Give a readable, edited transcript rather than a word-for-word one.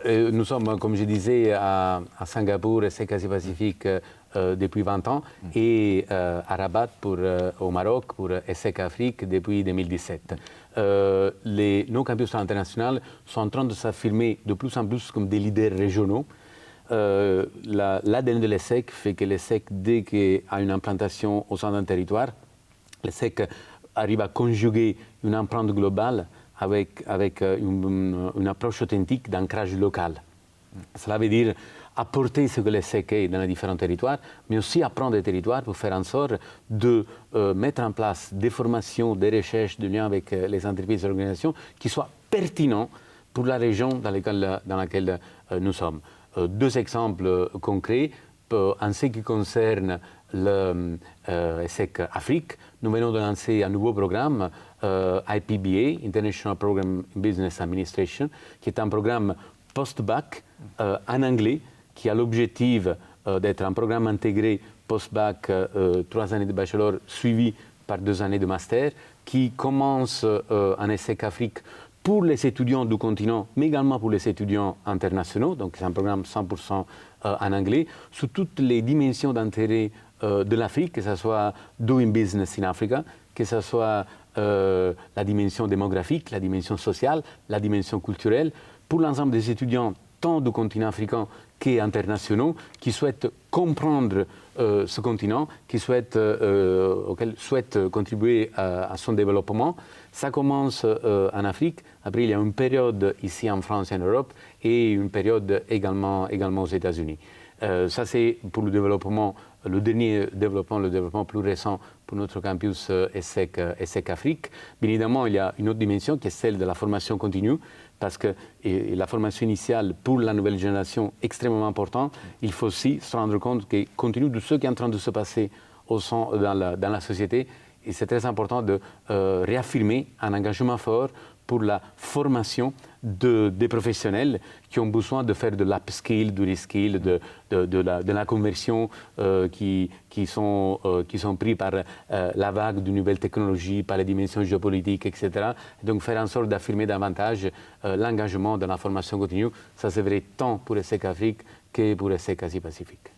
Nous sommes, comme je disais, à Singapour et c'est Asie-Pacifique depuis 20 ans et à Rabat au Maroc pour ESSEC Afrique depuis 2017. Nos campus internationaux sont en train de s'affirmer de plus en plus comme des leaders régionaux. L'ADN de l'ESSEC fait que l'ESSEC, dès qu'il a une implantation au sein d'un territoire, l'ESSEC arrive à conjuguer une empreinte globale avec une approche authentique d'ancrage local. Cela veut dire apporter ce que l'ESSEC est dans les différents territoires, mais aussi apprendre des territoires pour faire en sorte de mettre en place des formations, des recherches, des liens avec les entreprises et l'organisation qui soient pertinents pour la région dans laquelle nous sommes. Deux exemples concrets. En ce qui concerne le ESSEC Afrique, nous venons de lancer un nouveau programme, IPBA, International Program in Business Administration, qui est un programme post-bac en anglais, qui a l'objectif d'être un programme intégré post-bac, 3 années de bachelor suivi par 2 années de master, qui commence en ESSEC Afrique pour les étudiants du continent, mais également pour les étudiants internationaux. Donc c'est un programme 100% en anglais, sous toutes les dimensions d'intérêt de l'Afrique, que ce soit Doing Business in Africa, que ce soit la dimension démographique, la dimension sociale, la dimension culturelle, pour l'ensemble des étudiants tant du continent africain qu'internationaux, qui souhaitent comprendre ce continent, auquel souhaitent contribuer à son développement. Ça commence en Afrique. Après, il y a une période ici en France et en Europe et une période également aux États-Unis. Ça, c'est pour le développement, le dernier développement, le développement plus récent pour notre campus ESSEC Afrique. Bien évidemment, il y a une autre dimension qui est celle de la formation continue, parce que la formation initiale pour la nouvelle génération est extrêmement importante. Il faut aussi se rendre compte que, compte tenu de ce qui est en train de se passer dans la société, et c'est très important de réaffirmer un engagement fort pour la formation des professionnels qui ont besoin de faire de l'upskill, du reskill, de la conversion qui sont pris par la vague de nouvelles technologies, par les dimensions géopolitiques, etc. Et donc faire en sorte d'affirmer davantage l'engagement dans la formation continue. Ça, c'est vrai tant pour ESSEC Afrique que pour ESSEC Asie-Pacifique.